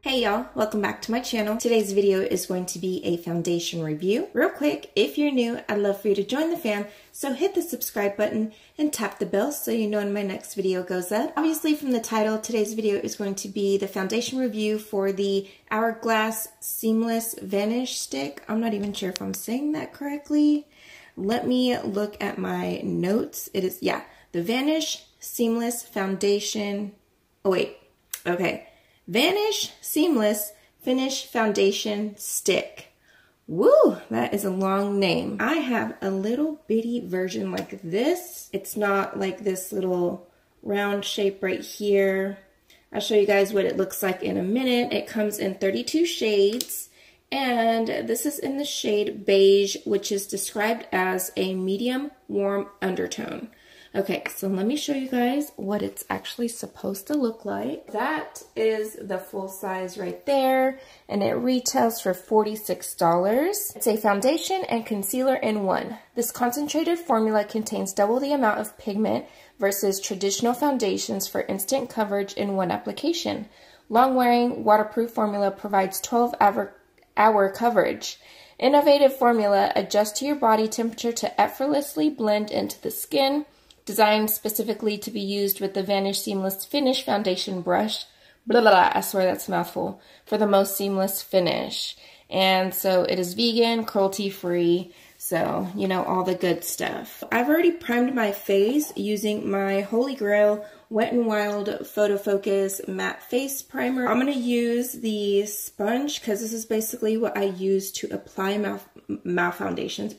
Hey y'all, welcome back to my channel. Today's video is going to be a foundation review. Real quick, if you're new, I'd love for you to join the fam, so hit the subscribe button and tap the bell so you know when my next video goes up. Obviously from the title, today's video is going to be the foundation review for the Hourglass Seamless Vanish stick. I'm not even sure if I'm saying that correctly. Let me look at my notes. It is, yeah, the Vanish Seamless Foundation. Oh wait, okay. Vanish Seamless Finish Foundation Stick. Woo, that is a long name. I have a little bitty version like this. It's not like this little round shape right here. I'll show you guys what it looks like in a minute. It comes in 32 shades, and this is in the shade beige, which is described as a medium warm undertone. Okay, so let me show you guys what it's actually supposed to look like. That is the full size right there, and it retails for $46. It's a foundation and concealer in one. This concentrated formula contains double the amount of pigment versus traditional foundations for instant coverage in one application. Long-wearing, waterproof formula provides 12-hour coverage. Innovative formula adjusts to your body temperature to effortlessly blend into the skin. Designed specifically to be used with the Vanish Seamless Finish Foundation brush. Blah, blah, blah, I swear that's a mouthful. For the most seamless finish. And so it is vegan, cruelty-free, so, you know, all the good stuff. I've already primed my face using my Holy Grail Wet n Wild Photo Focus Matte Face Primer. I'm going to use the sponge because this is basically what I use to apply my foundations.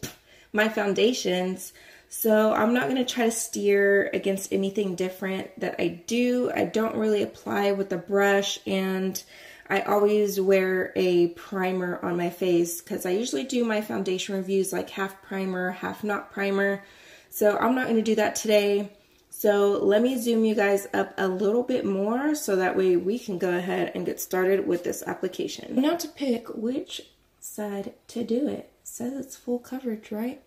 So I'm not going to try to steer against anything different that I do. I don't really apply with a brush, and I always wear a primer on my face because I usually do my foundation reviews like half primer, half not primer. So I'm not going to do that today. So let me zoom you guys up a little bit more so that way we can go ahead and get started with this application. Now to pick which side to do it. It says it's full coverage, right?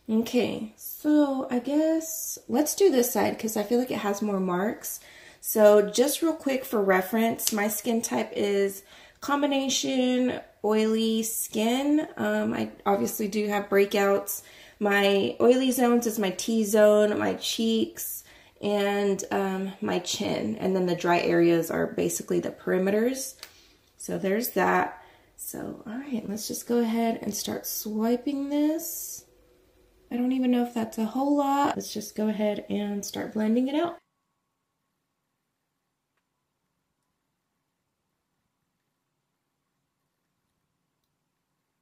Okay, so I guess let's do this side because I feel like it has more marks. So just real quick for reference, my skin type is combination oily skin. I obviously do have breakouts. My oily zones is my T-zone, my cheeks, and my chin. And then the dry areas are basically the perimeters. So there's that. So, all right, let's just go ahead and start swiping this. I don't even know if that's a whole lot. Let's just go ahead and start blending it out.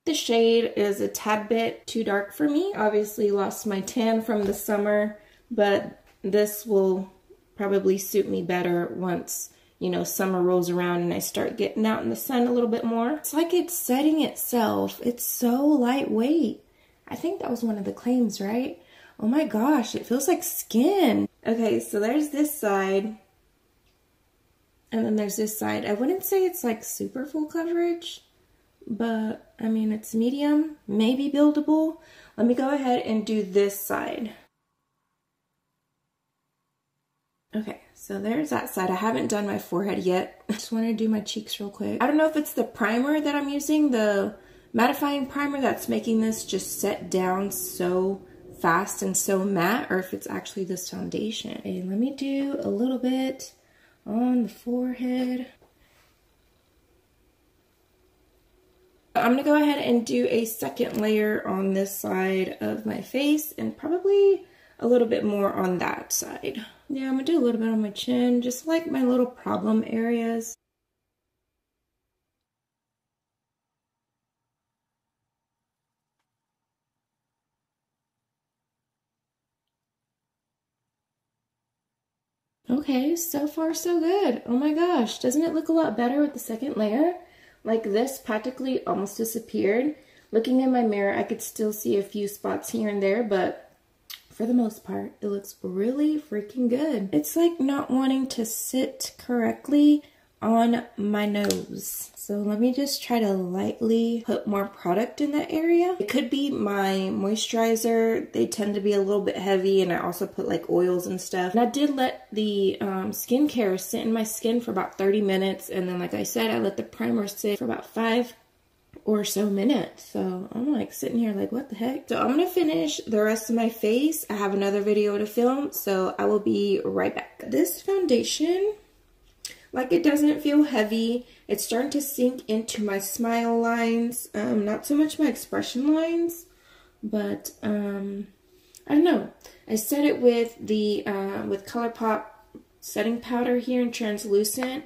The shade is a tad bit too dark for me. Obviously lost my tan from the summer, but this will probably suit me better once, you know, summer rolls around and I start getting out in the sun a little bit more. It's like it's setting itself. It's so lightweight. I think that was one of the claims, right? Oh my gosh, it feels like skin. Okay, so there's this side. And then there's this side. I wouldn't say it's like super full coverage, but I mean, it's medium, maybe buildable. Let me go ahead and do this side. Okay, so there's that side. I haven't done my forehead yet. I just want to do my cheeks real quick. I don't know if it's the primer that I'm using, the mattifying primer, that's making this just set down so fast and so matte, or if it's actually this foundation. Okay, let me do a little bit on the forehead. I'm gonna go ahead and do a second layer on this side of my face and probably a little bit more on that side. Yeah, I'm gonna do a little bit on my chin, just like my little problem areas. Okay, so far so good. Oh my gosh, doesn't it look a lot better with the second layer? Like this practically almost disappeared. Looking in my mirror, I could still see a few spots here and there, but for the most part, it looks really freaking good. It's like not wanting to sit correctly on my nose. So let me just try to lightly put more product in that area. It could be my moisturizer. They tend to be a little bit heavy, and I also put like oils and stuff. And I did let the skincare sit in my skin for about 30 minutes. And then like I said, I let the primer sit for about 5 or so minutes. So I'm like sitting here like, what the heck? So I'm gonna finish the rest of my face. I have another video to film, so I will be right back. This foundation, like, it doesn't feel heavy. It's starting to sink into my smile lines. Not so much my expression lines, but I don't know. I set it with the with ColourPop setting powder here in translucent,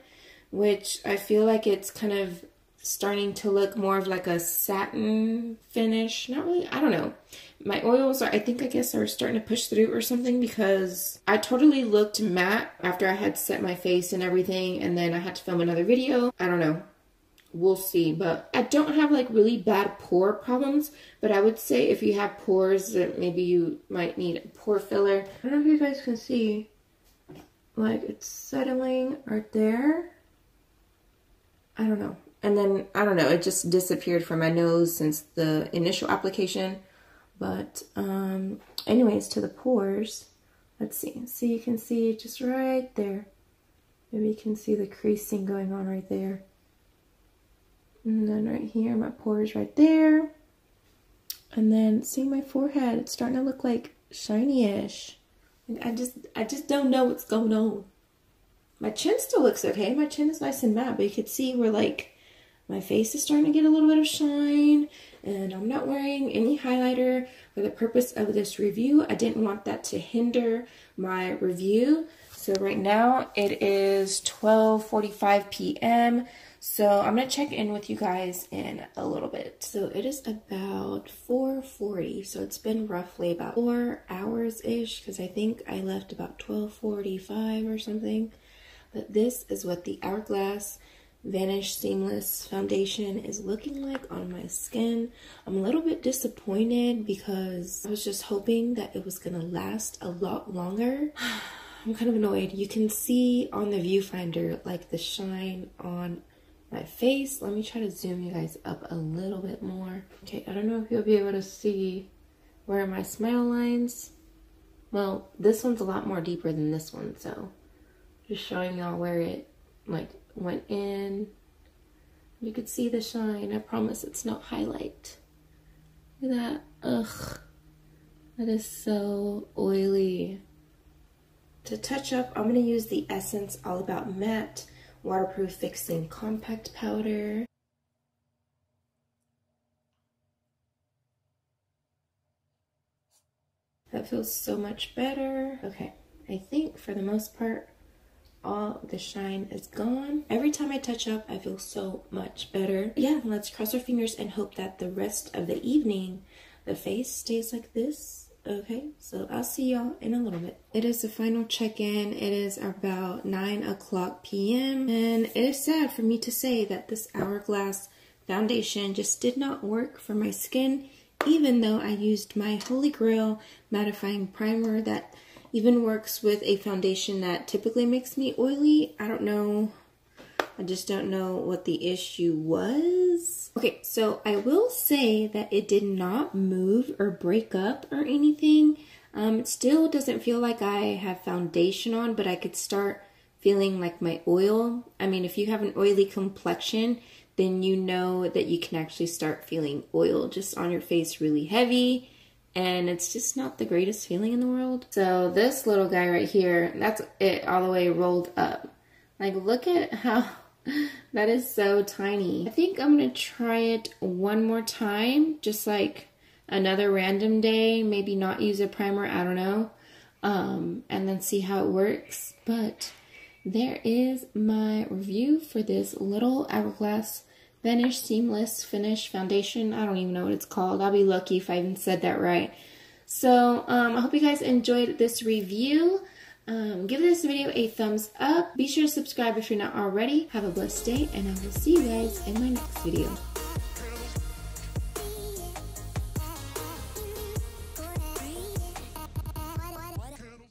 which I feel like it's kind of starting to look more of like a satin finish. Not really, I don't know. My oils are, I guess are starting to push through or something, because I totally looked matte after I had set my face and everything, and then I had to film another video. I don't know. We'll see. But I don't have like really bad pore problems, but I would say if you have pores, that maybe you might need a pore filler. I don't know if you guys can see, like, it's settling right there. I don't know. And then, I don't know, it just disappeared from my nose since the initial application. But, anyways, to the pores, let's see. So you can see just right there. Maybe you can see the creasing going on right there. And then right here, my pores right there. And then, see my forehead, it's starting to look like shiny-ish. I just don't know what's going on. My chin still looks okay. My chin is nice and matte, but you can see where, like, my face is starting to get a little bit of shine, and I'm not wearing any highlighter for the purpose of this review. I didn't want that to hinder my review. So right now it is 12:45 p.m. So I'm going to check in with you guys in a little bit. So it is about 4:40. So it's been roughly about 4 hours-ish, because I think I left about 12:45 or something. But this is what the Hourglass Vanish Seamless Foundation is looking like on my skin. I'm a little bit disappointed because I was just hoping that it was gonna last a lot longer. I'm kind of annoyed. You can see on the viewfinder like the shine on my face. Let me try to zoom you guys up a little bit more. Okay, I don't know if you'll be able to see where my smile lines. Well, this one's a lot more deeper than this one, so just showing y'all where it like went in. You could see the shine. I promise it's not highlight. Look at that. Ugh. That is so oily. To touch up, I'm going to use the Essence All About Matte Waterproof Fixing Compact Powder. That feels so much better. Okay, I think for the most part, all the shine is gone. Every time I touch up, I feel so much better. Yeah, let's cross our fingers and hope that the rest of the evening, the face stays like this. Okay, so I'll see y'all in a little bit. It is the final check-in. It is about 9 o'clock p.m. And it is sad for me to say that this Hourglass foundation just did not work for my skin, even though I used my Holy Grail mattifying primer that even works with a foundation that typically makes me oily. I don't know. I just don't know what the issue was. Okay, so I will say that it did not move or break up or anything. It still doesn't feel like I have foundation on, but I could start feeling like my oil. I mean, if you have an oily complexion, then you know that you can actually start feeling oil just on your face really heavy. And it's just not the greatest feeling in the world. So this little guy right here, that's it all the way rolled up. Like, look at how that is so tiny. I think I'm gonna try it one more time, just like another random day, maybe not use a primer, I don't know, and then see how it works. But there is my review for this little Hourglass Vanish Seamless Finish Foundation. I don't even know what it's called. I'll be lucky if I even said that right. So I hope you guys enjoyed this review. Give this video a thumbs up. Be sure to subscribe if you're not already. Have a blessed day, and I will see you guys in my next video.